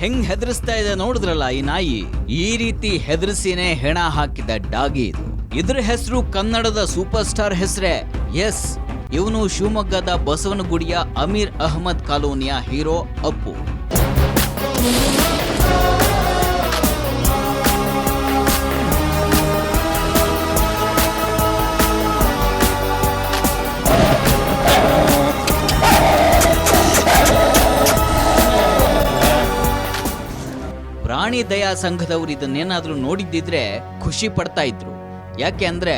ಹೆಂಗ್ ಹೆದರಿಸ್ತಾ ಇದೆ ನೋಡಿದ್ರಲ್ಲ ಈ ನಾಯಿ. ಈ ರೀತಿ ಹೆದರಿಸಿನೇ ಹೆಣ ಹಾಕಿದ ಡಾಗಿ ಇದು. ಇದ್ರ ಹೆಸರು ಕನ್ನಡದ ಸೂಪರ್ ಸ್ಟಾರ್ ಹೆಸರೇ. ಎಸ್, ಇವನು ಶಿವಮೊಗ್ಗದ ಬಸವನಗುಡಿಯ ಅಮೀರ್ ಅಹಮದ್ ಕಾಲೋನಿಯ ಹೀರೋ ಅಪ್ಪು. ಪ್ರಾಣಿ ದಯಾ ಸಂಘದವರು ಇದನ್ನೇನಾದ್ರೂ ನೋಡಿದ್ದಿದ್ರೆ ಖುಷಿ ಪಡ್ತಾ ಇದ್ರು. ಯಾಕೆ ಅಂದ್ರೆ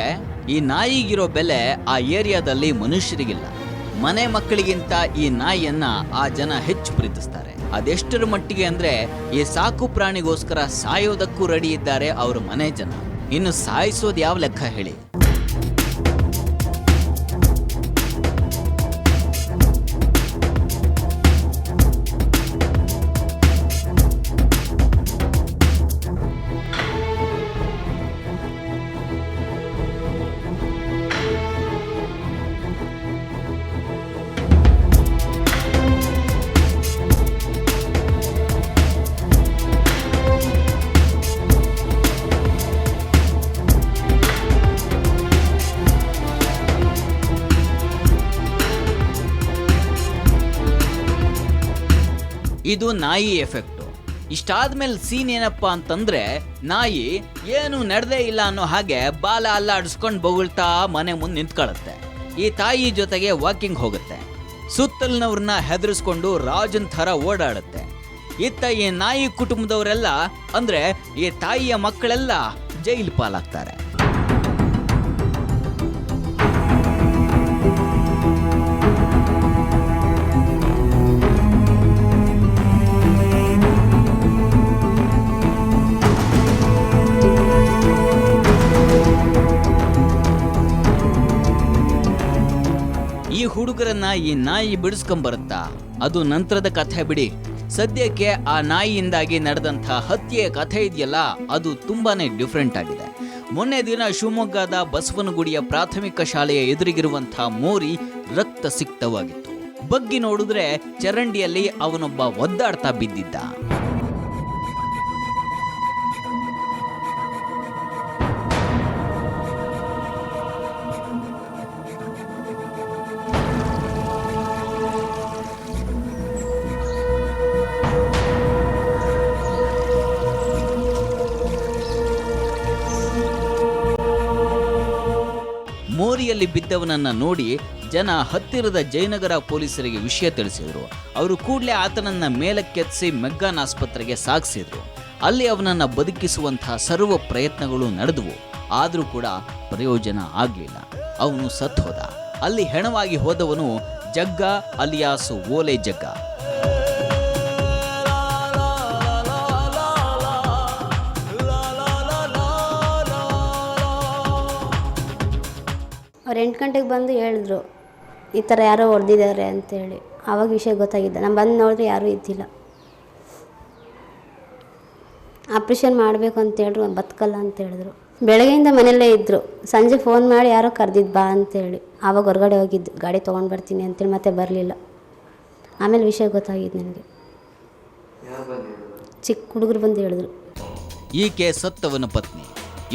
ಈ ನಾಯಿಗಿರೋ ಬೆಲೆ ಆ ಏರಿಯಾದಲ್ಲಿ ಮನುಷ್ಯರಿಗಿಲ್ಲ. ಮನೆ ಮಕ್ಕಳಿಗಿಂತ ಈ ನಾಯಿಯನ್ನ ಆ ಜನ ಹೆಚ್ಚು ಪ್ರೀತಿಸ್ತಾರೆ. ಅದೆಷ್ಟರ ಮಟ್ಟಿಗೆ ಅಂದ್ರೆ ಈ ಸಾಕು ಪ್ರಾಣಿಗೋಸ್ಕರ ಸಾಯೋದಕ್ಕೂ ರೆಡಿ ಇದ್ದಾರೆ ಅವ್ರ ಮನೆ ಜನ. ಇನ್ನು ಸಾಯಿಸೋದು ಯಾವ ಲೆಕ್ಕ ಹೇಳಿ? ಇದು ನಾಯಿ ಎಫೆಕ್ಟು. ಇಷ್ಟಾದ್ಮೇಲೆ ಸೀನ್ ಏನಪ್ಪಾ ಅಂತಂದ್ರೆ, ನಾಯಿ ಏನು ನಡೆದೇ ಇಲ್ಲ ಅನ್ನೋ ಹಾಗೆ ಬಾಲ ಅಲ್ಲಾಡಿಸ್ಕೊಂಡು ಬೊಗಳ್ತಾ ಮನೆ ಮುಂದೆ ನಿಂತ್ಕೊಳ್ಳುತ್ತೆ. ಈ ತಾಯಿ ಜೊತೆಗೆ ವಾಕಿಂಗ್ ಹೋಗುತ್ತೆ. ಸುತ್ತಲಿನವ್ರನ್ನ ಹೆದರಿಸ್ಕೊಂಡು ರಾಜನ್ ಥರ ಓಡಾಡುತ್ತೆ. ಇತ್ತ ಈ ನಾಯಿ ಕುಟುಂಬದವರೆಲ್ಲ ಅಂದ್ರೆ ಈ ತಾಯಿಯ ಮಕ್ಕಳೆಲ್ಲ ಜೈಲು ಪಾಲಾಗ್ತಾರೆ. ಈ ಹುಡುಗರನ್ನ ಈ ನಾಯಿ ಬಿಡಿಸ್ಕೊಂಬರುತ್ತಾ? ಅದು ನಂತರದ ಕಥೆ ಬಿಡಿ. ಸದ್ಯಕ್ಕೆ ಆ ನಾಯಿಯಿಂದಾಗಿ ನಡೆದಂಥ ಹತ್ಯೆಯ ಕಥೆ ಇದೆಯಲ್ಲ, ಅದು ತುಂಬಾನೇ ಡಿಫ್ರೆಂಟ್ ಆಗಿದೆ. ಮೊನ್ನೆ ದಿನ ಶಿವಮೊಗ್ಗದ ಬಸವನಗುಡಿಯ ಪ್ರಾಥಮಿಕ ಶಾಲೆಯ ಎದುರಿಗಿರುವಂಥ ಮೋರಿ ರಕ್ತ ಸಿಕ್ತವಾಗಿತ್ತು. ಬಗ್ಗಿ ನೋಡಿದ್ರೆ ಚರಂಡಿಯಲ್ಲಿ ಅವನೊಬ್ಬ ಒದ್ದಾಡ್ತಾ ಬಿದ್ದಿದ್ದ. ಮೋರಿಯಲ್ಲಿ ಬಿದ್ದವನನ್ನ ನೋಡಿ ಜನ ಹತ್ತಿರದ ಜಯನಗರ ಪೊಲೀಸರಿಗೆ ವಿಷಯ ತಿಳಿಸಿದ್ರು. ಅವರು ಕೂಡಲೇ ಆತನನ್ನ ಮೇಲಕ್ಕೆತ್ತಿಸಿ ಮೆಗ್ಗಾನ್ ಆಸ್ಪತ್ರೆಗೆ ಸಾಗಿಸಿದ್ರು. ಅಲ್ಲಿ ಅವನನ್ನ ಬದುಕಿಸುವಂತಹ ಸರ್ವ ಪ್ರಯತ್ನಗಳು ನಡೆದವು. ಆದರೂ ಕೂಡ ಪ್ರಯೋಜನ ಆಗಲಿಲ್ಲ. ಅವನು ಸತ್ತು ಹೋದ. ಅಲ್ಲಿ ಹೆಣವಾಗಿ ಹೋದವನು ಜಗ್ಗ ಅಲಿಯಾಸ್ ಓಲೆ ಜಗ್ಗ. ಅವ್ರು 8 ಗಂಟೆಗೆ ಬಂದು ಹೇಳಿದ್ರು, ಈ ಥರ ಯಾರೋ ಹೊಡೆದಿದ್ದಾರೆ ಅಂತೇಳಿ. ಆವಾಗ ವಿಷಯ ಗೊತ್ತಾಗಿದ್ದ. ನಾನು ಬಂದು ನೋಡಿದ್ರೆ ಯಾರೂ ಇದ್ದಿಲ್ಲ. ಆಪ್ರೇಷನ್ ಮಾಡಬೇಕು ಅಂತೇಳಿದ್ರು, ಬದುಕಲ್ಲ ಅಂತ ಹೇಳಿದ್ರು. ಬೆಳಗ್ಗೆಯಿಂದ ಮನೆಯಲ್ಲೇ ಇದ್ದರು. ಸಂಜೆ ಫೋನ್ ಮಾಡಿ ಯಾರೋ ಕರೆದಿದ್ದು ಬಾ ಅಂತೇಳಿ. ಆವಾಗ ಹೊರಗಡೆ ಹೋಗಿದ್ದು, ಗಾಡಿ ತೊಗೊಂಡು ಬರ್ತೀನಿ ಅಂತೇಳಿ. ಮತ್ತೆ ಬರಲಿಲ್ಲ. ಆಮೇಲೆ ವಿಷಯ ಗೊತ್ತಾಗಿದ್ದು ನನಗೆ. ಚಿಕ್ಕ ಹುಡುಗರು ಬಂದು ಹೇಳಿದ್ರು. ಈಕೆ ಸತ್ತವನ ಪತ್ನಿ.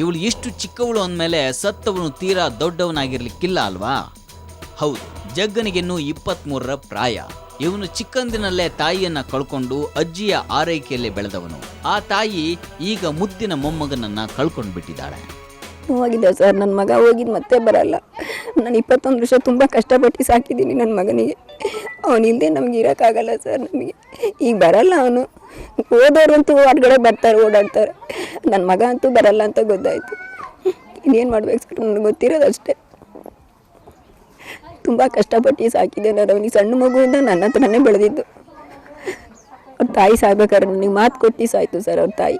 ಇವಳು ಎಷ್ಟು ಚಿಕ್ಕವಳು ಅಂದಮೇಲೆ ಸತ್ತವನು ತೀರಾ ದೊಡ್ಡವನಾಗಿರ್ಲಿಕ್ಕಿಲ್ಲ ಅಲ್ವಾ? ಹೌದು, ಜಗ್ಗನಿಗಿನ್ನೂ 23ರ ಪ್ರಾಯ. ಇವನು ಚಿಕ್ಕಂದಿನಲ್ಲೇ ತಾಯಿಯನ್ನ ಕಳ್ಕೊಂಡು ಅಜ್ಜಿಯ ಆರೈಕೆಯಲ್ಲಿ ಬೆಳೆದವನು. ಆ ತಾಯಿ ಈಗ ಮುದ್ದಿನ ಮೊಮ್ಮಗನನ್ನ ಕಳ್ಕೊಂಡು ಬಿಟ್ಟಿದ್ದಾಳೆ. ಹೋಗಿದ್ದೆ ಸರ್, ನನ್ನ ಮಗ ಹೋಗಿದ್ದು ಮತ್ತೆ ಬರಲ್ಲ. ನಾನು 21 ವರ್ಷ ತುಂಬ ಕಷ್ಟಪಟ್ಟು ಸಾಕಿದ್ದೀನಿ ನನ್ನ ಮಗನಿಗೆ. ಅವನಿಲ್ಲದೆ ನಮ್ಗೆ ಇರೋಕ್ಕಾಗಲ್ಲ ಸರ್. ನಮಗೆ ಈಗ ಬರಲ್ಲ. ಅವನು ಓದೋರಂತೂ ಹೊರಗಡೆ ಬರ್ತಾರೆ, ಓಡಾಡ್ತಾರೆ. ನನ್ನ ಮಗ ಅಂತೂ ಬರಲ್ಲ ಅಂತ ಗೊತ್ತಾಯಿತು. ಇನ್ನೇನು ಮಾಡ್ಬೇಕು ಸರ್, ನನಗೆ ಗೊತ್ತಿರೋದಷ್ಟೇ. ತುಂಬ ಕಷ್ಟಪಟ್ಟು ಸಾಕಿದೆ ನಾನು. ಅವನಿಗೆ ಸಣ್ಣ ಮಗುವಿಂದ ನನ್ನ ಹತ್ರನೇ ಬೆಳೆದಿದ್ದು. ಅವ್ರ ತಾಯಿ ಸಾಯ್ಬೇಕಾದ್ರೆ ನನಗೆ ಮಾತು ಕೊಟ್ಟು ಸಾಯ್ತು ಸರ್ ಅವ್ರ ತಾಯಿ.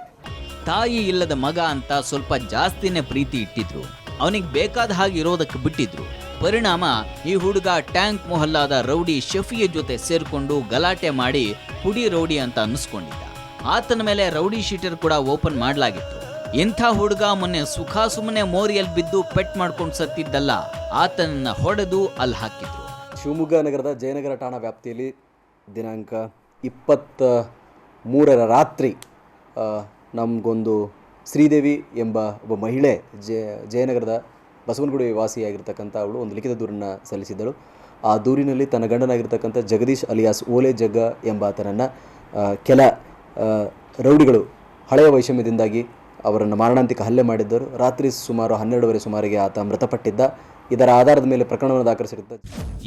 ತಾಯಿ ಇಲ್ಲದ ಮಗ ಅಂತ ಸ್ವಲ್ಪ ಜಾಸ್ತಿನೇ ಪ್ರೀತಿ ಇಟ್ಟಿದ್ರು. ಅವನಿಗೆ ಬೇಕಾದ ಹಾಗೆ ಇರೋದಕ್ಕೆ ಬಿಟ್ಟಿದ್ರು. ಪರಿಣಾಮ ಈ ಹುಡುಗ ಟ್ಯಾಂಕ್ ಮೊಹಲ್ಲಾದ ರೌಡಿ ಶಫಿಯ ಜೊತೆ ಸೇರ್ಕೊಂಡು ಗಲಾಟೆ ಮಾಡಿ ಪುಡಿ ರೌಡಿ ಅಂತ ಅನ್ನಿಸ್ಕೊಂಡಿದ್ದ. ಆತನ ಮೇಲೆ ರೌಡಿ ಶೀಟರ್ ಕೂಡ ಓಪನ್ ಮಾಡಲಾಗಿತ್ತು. ಇಂಥ ಹುಡುಗ ಮೊನ್ನೆ ಸುಮ್ಮನೆ ಮೋರಿಯಲ್ಲಿ ಬಿದ್ದು ಪೆಟ್ ಮಾಡ್ಕೊಂಡು ಸತ್ತಿದ್ದಲ್ಲ, ಆತನನ್ನ ಹೊಡೆದು ಅಲ್ಲಿ ಹಾಕಿದ್ರು. ಶಿವಮೊಗ್ಗ ನಗರದ ಜಯನಗರ ಠಾಣಾ ವ್ಯಾಪ್ತಿಯಲ್ಲಿ ದಿನಾಂಕ 3ರ ರಾತ್ರಿ ನಮಗೊಂದು ಶ್ರೀದೇವಿ ಎಂಬ ಒಬ್ಬ ಮಹಿಳೆ ಜಯನಗರದ ಬಸವನಗುಡಿ ವಾಸಿಯಾಗಿರ್ತಕ್ಕಂಥ ಅವಳು ಒಂದು ಲಿಖಿತ ದೂರನ್ನು ಸಲ್ಲಿಸಿದ್ದಳು. ಆ ದೂರಿನಲ್ಲಿ ತನ್ನ ಗಂಡನಾಗಿರ್ತಕ್ಕಂಥ ಜಗದೀಶ್ ಅಲಿಯಾಸ್ ಓಲೆ ಜಗ್ಗ ಎಂಬಾತನನ್ನು ಕೆಲ ರೌಡಿಗಳು ಹಳೆಯ ವೈಷಮ್ಯದಿಂದಾಗಿ ಅವರನ್ನು ಮಾರಣಾಂತಿಕ ಹಲ್ಲೆ ಮಾಡಿದ್ದರು. ರಾತ್ರಿ ಸುಮಾರು 12:30 ಸುಮಾರಿಗೆ ಆತ ಮೃತಪಟ್ಟಿದ್ದ. ಇದರ ಆಧಾರದ ಮೇಲೆ ಪ್ರಕರಣವನ್ನು ದಾಖಲಿಸಿರುತ್ತದೆ.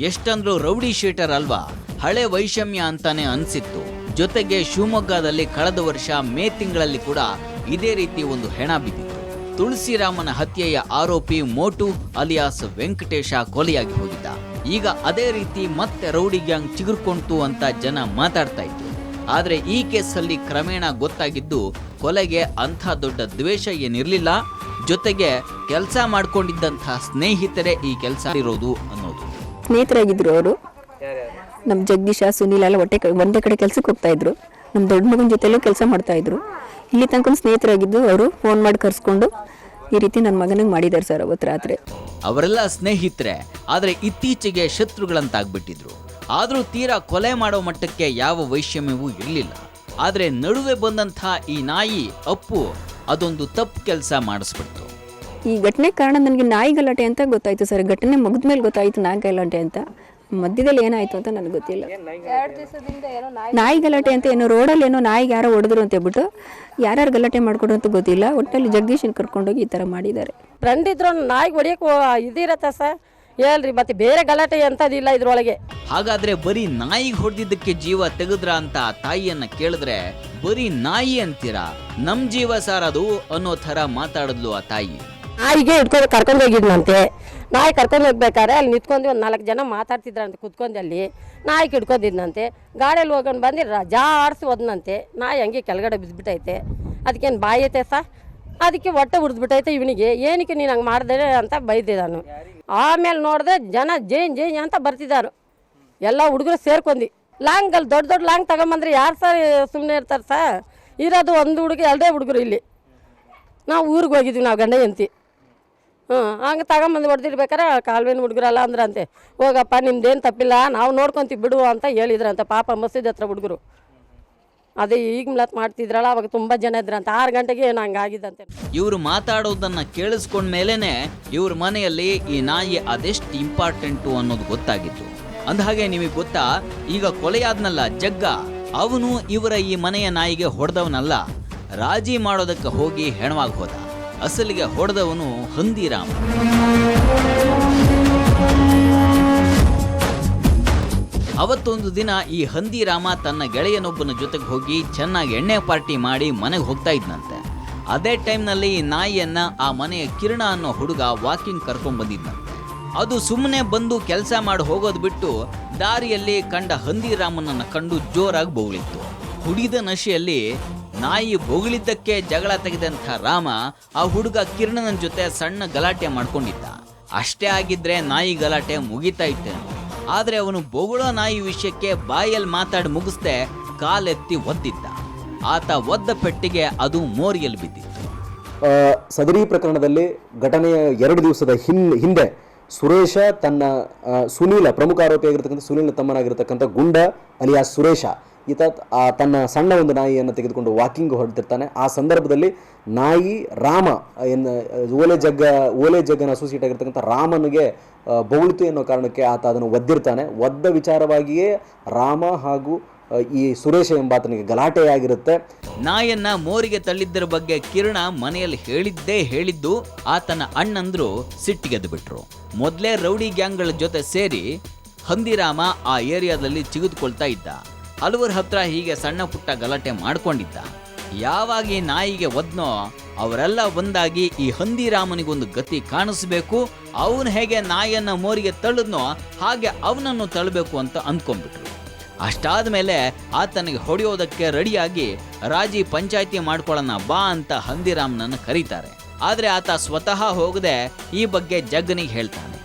ಎಷ್ಟಂದ್ರೂ ರೌಡಿ ಶೀಟರ್ ಅಲ್ವಾ, ಹಳೆ ವೈಷಮ್ಯ ಅಂತಾನೆ ಅನ್ಸಿತ್ತು. ಜೊತೆಗೆ ಶಿವಮೊಗ್ಗದಲ್ಲಿ ಕಳೆದ ವರ್ಷ ಮೇ ತಿಂಗಳಲ್ಲಿ ಕೂಡ ಇದೇ ರೀತಿ ಒಂದು ಹೆಣ ಬಿದ್ದಿತ್ತು. ತುಳಸಿರಾಮನ ಹತ್ಯೆಯ ಆರೋಪಿ ಮೋಟು ಅಲಿಯಾಸ್ ವೆಂಕಟೇಶ ಕೊಲೆಯಾಗಿ ಹೋಗಿದ್ದ. ಈಗ ಅದೇ ರೀತಿ ಮತ್ತೆ ರೌಡಿ ಗ್ಯಾಂಗ್ ಚಿಗುರ್ಕೊಂತು ಅಂತ ಜನ ಮಾತಾಡ್ತಾ ಇದ್ರು. ಆದ್ರೆ ಈ ಕೇಸಲ್ಲಿ ಕ್ರಮೇಣ ಗೊತ್ತಾಗಿದ್ದು ಕೊಲೆಗೆ ಅಂಥ ದೊಡ್ಡ ದ್ವೇಷ ಏನಿರಲಿಲ್ಲ, ಜೊತೆಗೆ ಕೆಲಸ ಮಾಡ್ಕೊಂಡಿದ್ದಂಥ ಸ್ನೇಹಿತರೇ ಈ ಕೆಲಸ ಇರೋದು ಅನ್ನೋದು. ಸ್ನೇಹಿತರಾಗಿದ್ರು ಅವರು. ನಮ್ಮ ಜಗದೀಶ ಸುನೀಲ್ ಎಲ್ಲ ಒಂದೇ ಕಡೆ ಕೆಲ್ಸಕ್ಕೆ ಹೋಗ್ತಾ ಇದ್ರು. ನಮ್ಮ ದೊಡ್ಡ ಮಗನ ಜೊತೆಲೂ ಕೆಲಸ ಮಾಡ್ತಾ ಇದ್ರು. ಇಲ್ಲಿ ತನಕ ಸ್ನೇಹಿತರಾಗಿದ್ದು ಅವರು ಫೋನ್ ಮಾಡಿ ಕರ್ಸ್ಕೊಂಡು ಈ ರೀತಿ ನನ್ನ ಮಗನಿಗೆ ಮಾಡಿದ್ದಾರೆ ಸರ್ ಅವತ್ತು ರಾತ್ರಿ. ಅವರೆಲ್ಲ ಸ್ನೇಹಿತರೆ, ಆದರೆ ಇತ್ತೀಚೆಗೆ ಶತ್ರುಗಳಂತಾಗ್ಬಿಟ್ಟಿದ್ರು. ಆದರೂ ತೀರಾ ಕೊಲೆ ಮಾಡೋ ಮಟ್ಟಕ್ಕೆ ಯಾವ ವೈಷಮ್ಯವೂ ಇರಲಿಲ್ಲ. ಆದರೆ ನಡುವೆ ಬಂದಂಥ ಈ ನಾಯಿ ಅಪ್ಪು ಅದೊಂದು ತಪ್ಪು ಕೆಲಸ ಮಾಡಿಸ್ಬಿಡ್ತು. ಈ ಘಟನೆ ಕಾರಣ ನನಗೆ ನಾಯಿ ಗಲಾಟೆ ಅಂತ ಗೊತ್ತಾಯ್ತು ಸರ್. ಘಟನೆ ಮುಗಿದ ಮೇಲೆ ಗೊತ್ತಾಯ್ತು ನಾಯಿ ಗಲಾಟೆ ಅಂತ. ಮಧ್ಯದಲ್ಲಿ ಏನಾಯ್ತು ಅಂತ ನನಗೆ ಗೊತ್ತಿಲ್ಲ. ನಾಯಿ ಗಲಾಟೆ ಅಂತ ಏನೋ ರೋಡಲ್ಲಿ ಏನೋ ನಾಯಿಗೆ ಯಾರೋ ಹೊಡೆದ್ರು ಅಂತ ಹೇಳ್ಬಿಟ್ಟು ಯಾರ್ಯಾರು ಗಲಾಟೆ ಮಾಡ್ಕೊಡು ಅಂತ ಗೊತ್ತಿಲ್ಲ. ಒಟ್ಟಲ್ಲಿ ಜಗದೀಶನ್ ಕರ್ಕೊಂಡೋಗಿ ಈ ಥರ ಮಾಡಿದ್ದಾರೆ. ಫ್ರೆಂಡ್ ಇದ್ರು ನಾಯಿಗೆ ಹೊಡಿಯೋಕೆ ಇದಿರತ್ತ ಸರ್, ಹೇಳ್ರಿ. ಮತ್ತೆ ಬೇರೆ ಗಲಾಟೆ ಎಂಥದಿಲ್ಲ ಇದ್ರೊಳಗೆ. ಹಾಗಾದ್ರೆ ಬರೀ ನಾಯಿಗೆ ಹೊಡೆದಿದ್ದಕ್ಕೆ ಜೀವ ತೆಗೆದ್ರ ಅಂತ ತಾಯಿಯನ್ನ ಕೇಳಿದ್ರೆ ಬರೀ ನಾಯಿ ಅಂತೀರಾ, ನಮ್ ಜೀವ ಸಾರದು ಅನ್ನೋ ಥರ ಮಾತಾಡಿದ್ಲು ಆ ತಾಯಿ. ನಾಯಿಗೆ ಹಿಡ್ಕೊಂಡು ಕರ್ಕೊಂಡು ಹೋಗಿದ್ನಂತೆ. ನಾಯಿ ಕರ್ಕೊಂಡು ಹೋಗ್ಬೇಕಾದ್ರೆ ಅಲ್ಲಿ ನಿಂತ್ಕೊಂಡು ಒಂದು 4 ಜನ ಮಾತಾಡ್ತಿದ್ರಂತೆ ಕುತ್ಕೊಂಡು. ಅಲ್ಲಿ ನಾಯಿಗೆ ಹಿಡ್ಕೊಂಡಿದ್ನಂತೆ. ಗಾಡಿಯಲ್ಲಿ ಹೋಗೋಣ ಬಂದು ಜಾಡ್ಸಿ ಹೋದ್ನಂತೆ. ನಾಯಿ ಹಂಗೆ ಕೆಳಗಡೆ ಬಿದ್ದುಬಿಟ್ಟೈತೆ. ಅದಕ್ಕೇನು ಬಾಯಿ ಐತೆ ಸರ್, ಅದಕ್ಕೆ ಹೊಟ್ಟೆ ಉರಿದ್ಬಿಟ್ಟೈತೆ ಇವನಿಗೆ. ಏನಕ್ಕೆ ನೀನು ಹಂಗೆ ಮಾಡಿದೆ ಅಂತ ಬೈದಿದ್ದಾನು. ಆಮೇಲೆ ನೋಡಿದ್ರೆ ಜನ ಜೇನ್ ಅಂತ ಬರ್ತಿದ್ದಾರು. ಎಲ್ಲ ಹುಡುಗರು ಸೇರ್ಕೊಂಡು ಲಾಂಗಲ್ಲಿ ದೊಡ್ಡ ಲಾಂಗ್ ತಗೊಂಬಂದ್ರೆ ಯಾರು ಸರ್ ಸುಮ್ಮನೆ ಇರ್ತಾರೆ ಸರ್? ಇರೋದು ಒಂದು ಹುಡುಗ 2 ಹುಡುಗರು ಇಲ್ಲಿ. ನಾವು ಊರಿಗೆ ಹೋಗಿದ್ವಿ, ನಾವು ಗಂಡ ಹೆಂಡ್ತಿ. ಹಂಗೆ ತಗೊಂಬಂದು ಹೊಡೆದಿರ್ಬೇಕಾರೆ ಕಾಲ್ವೇನು ಹುಡುಗರಲ್ಲ ಅಂದ್ರಂತೆ. ಹೋಗಪ್ಪ ನಿಮ್ದೇನು ತಪ್ಪಿಲ್ಲ, ನಾವು ನೋಡ್ಕೊತೀವಿ ಬಿಡು ಅಂತ ಹೇಳಿದ್ರಂತೆ. ಪಾಪ ಮಸೀದಿ ಹತ್ರ ಹುಡುಗರು ಅದೇ ಈಗ ಮ್ಲತ್ ಮಾಡ್ತಿದ್ರಲ್ಲ, ಅವಾಗ ತುಂಬ ಜನ ಇದ್ರಂತೆ. 6 ಗಂಟೆಗೆ ಏನು ಹಂಗಾಗಿದ್ದಂತೆ. ಇವರು ಮಾತಾಡೋದನ್ನ ಕೇಳಿಸ್ಕೊಂಡ ಮೇಲೇನೆ ಇವ್ರ ಮನೆಯಲ್ಲಿ ಈ ನಾಯಿ ಅದೆಷ್ಟು ಇಂಪಾರ್ಟೆಂಟು ಅನ್ನೋದು ಗೊತ್ತಾಗಿತ್ತು. ಅಂದಹಾಗೆ ನಿಮಗೆ ಗೊತ್ತಾ, ಈಗ ಕೊಲೆಯಾದ್ನಲ್ಲ ಜಗ್ಗ, ಅವನು ಇವರ ಈ ಮನೆಯ ನಾಯಿಗೆ ಹೊಡೆದವನಲ್ಲ, ರಾಜಿ ಮಾಡೋದಕ್ಕೆ ಹೋಗಿ ಹೆಣವಾಗಿ ಹೋದ. ಅಸಲಿಗೆ ಹೊಡೆದವನು ಹಂದಿರಾಮ. ಅವತ್ತೊಂದು ದಿನ ಈ ಹಂದಿರಾಮ ತನ್ನ ಗೆಳೆಯನೊಬ್ಬನ ಜೊತೆಗೆ ಹೋಗಿ ಚೆನ್ನಾಗಿ ಎಣ್ಣೆ ಪಾರ್ಟಿ ಮಾಡಿ ಮನೆಗೆ ಹೋಗ್ತಾ ಇದ್ನಂತೆ. ಅದೇ ಟೈಮ್ನಲ್ಲಿ ಈ ನಾಯಿಯನ್ನ ಆ ಮನೆಯ ಕಿರಣ ಅನ್ನೋ ಹುಡುಗ ವಾಕಿಂಗ್ ಕರ್ಕೊಂಡ್ ಬಂದಿದ್ನಂತೆ. ಅದು ಸುಮ್ಮನೆ ಬಂದು ಕೆಲಸ ಮಾಡಿ ಹೋಗೋದು ಬಿಟ್ಟು ದಾರಿಯಲ್ಲಿ ಕಂಡ ಹಂದಿರಾಮನನ್ನ ಕಂಡು ಜೋರಾಗಿ ಬೊಗಳಿತ್ತು. ಕುಡಿದ ನಶೆಯಲ್ಲಿ ನಾಯಿ ಬೊಗಳಿದ್ದಕ್ಕೆ ಜಗಳ ತೆಗೆದಂಥ ರಾಮ ಆ ಹುಡುಗ ಕಿರಣನ ಜೊತೆ ಸಣ್ಣ ಗಲಾಟೆ ಮಾಡ್ಕೊಂಡಿದ್ದ. ಅಷ್ಟೇ ಆಗಿದ್ರೆ ನಾಯಿ ಗಲಾಟೆ ಮುಗಿತಾ ಇತ್ತೇನು. ಆದರೆ ಅವನು ಬೊಗಳೋ ನಾಯಿ ವಿಷಯಕ್ಕೆ ಬಾಯಲ್ಲಿ ಮಾತಾಡಿ ಮುಗಿಸ್ದೆ ಕಾಲೆತ್ತಿ ಒದ್ದಿದ್ದ. ಆತ ಒದ್ದ ಪೆಟ್ಟಿಗೆ ಅದು ಮೋರಿಯಲ್ಲಿ ಬಿದ್ದಿತ್ತು. ಸದರಿ ಪ್ರಕರಣದಲ್ಲಿ ಘಟನೆಯ 2 ದಿವಸದ ಹಿಂದೆ ಸುರೇಶ ತನ್ನ ಸುನೀಲ, ಪ್ರಮುಖ ಆರೋಪಿಯಾಗಿರ್ತಕ್ಕಂಥ ಸುನೀಲ್ನ ತಮ್ಮನಾಗಿರ್ತಕ್ಕಂಥ ಗುಂಡ ಅಲಿಯಾಸ್ ಸುರೇಶ, ಈತ ತನ್ನ ಸಣ್ಣ ಒಂದು ನಾಯಿಯನ್ನು ತೆಗೆದುಕೊಂಡು ವಾಕಿಂಗ್ ಹೊರಡ್ತಿರ್ತಾನೆ. ಆ ಸಂದರ್ಭದಲ್ಲಿ ನಾಯಿ ರಾಮ ಓಲೆ ಜಗ್ಗನ ಅಸೋಸಿಯೇಟ್ ಆಗಿರ್ತಕ್ಕಂಥ ರಾಮನಿಗೆ ಬೊಗಳಿತು ಎನ್ನೋ ಕಾರಣಕ್ಕೆ ಆತ ಅದನ್ನು ಒದ್ದಿರ್ತಾನೆ. ಒದ್ದ ವಿಚಾರವಾಗಿಯೇ ರಾಮ ಹಾಗೂ ಈ ಸುರೇಶ ಎಂಬಾತನಿಗೆ ಗಲಾಟೆಯಾಗಿರುತ್ತೆ. ನಾಯನ್ನ ಮೋರಿಗೆ ತಳ್ಳಿದ್ದರ ಬಗ್ಗೆ ಕಿರಣ ಮನೆಯಲ್ಲಿ ಹೇಳಿದ್ದು ಆತನ ಅಣ್ಣಂದ್ರು ಸಿಟ್ಟಿಗೆದ್ದು ಬಿಟ್ರು. ಮೊದಲೇ ರೌಡಿ ಗ್ಯಾಂಗ್ಗಳ ಜೊತೆ ಸೇರಿ ಹಂದಿರಾಮ ಆ ಏರಿಯಾದಲ್ಲಿ ಚಿಗಿದುಕೊಳ್ತಾ ಇದ್ದ. ಹಲವರ ಹತ್ರ ಹೀಗೆ ಸಣ್ಣ ಪುಟ್ಟ ಗಲಾಟೆ ಮಾಡ್ಕೊಂಡಿದ್ದ. ಯಾವಾಗ ಈ ನಾಯಿಗೆ ಒದ್ನೋ ಅವರೆಲ್ಲ ಒಂದಾಗಿ ಈ ಹಂದಿರಾಮನಿಗೊಂದು ಗತಿ ಕಾಣಿಸ್ಬೇಕು, ಅವನು ಹೇಗೆ ನಾಯಿಯನ್ನ ಮೋರಿಗೆ ತಳ್ಳಿದ್ನೋ ಹಾಗೆ ಅವನನ್ನು ತಳ್ಳಬೇಕು ಅಂತ ಅಂದ್ಕೊಂಡ್ಬಿಟ್ರು. ಅಷ್ಟಾದ ಮೇಲೆ ಆತನಿಗೆ ಹೊಡೆಯೋದಕ್ಕೆ ರೆಡಿಯಾಗಿ ರಾಜಿ ಪಂಚಾಯಿತಿ ಮಾಡ್ಕೊಳ್ಳೋಣ ಬಾ ಅಂತ ಹಂದಿರಾಮನನ್ನು ಕರೀತಾರೆ. ಆದರೆ ಆತ ಸ್ವತಃ ಹೋಗದೆ ಈ ಬಗ್ಗೆ ಜಗ್ಗನಿಗೆ ಹೇಳ್ತಾನೆ.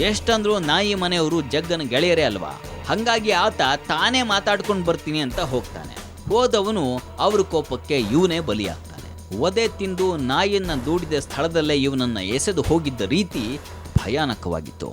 ಎಷ್ಟಂದ್ರೂ ನಾಯಿ ಮನೆಯವರು ಜಗ್ಗನ ಗೆಳೆಯರೇ ಅಲ್ವಾ, ಹಂಗಾಗಿ ಆತ ತಾನೇ ಮಾತಾಡ್ಕೊಂಡು ಬರ್ತೀನಿ ಅಂತ ಹೋಗ್ತಾನೆ. ಹೋದವನು ಅವ್ರ ಕೋಪಕ್ಕೆ ಇವನೇ ಬಲಿಯಾಗ್ತಾನೆ. ಒದೆ ತಿಂದು ನಾಯಿಯನ್ನ ದೂಡಿದ ಸ್ಥಳದಲ್ಲೇ ಇವನನ್ನ ಎಸೆದು ಹೋಗಿದ್ದ ರೀತಿ ಭಯಾನಕವಾಗಿತ್ತು.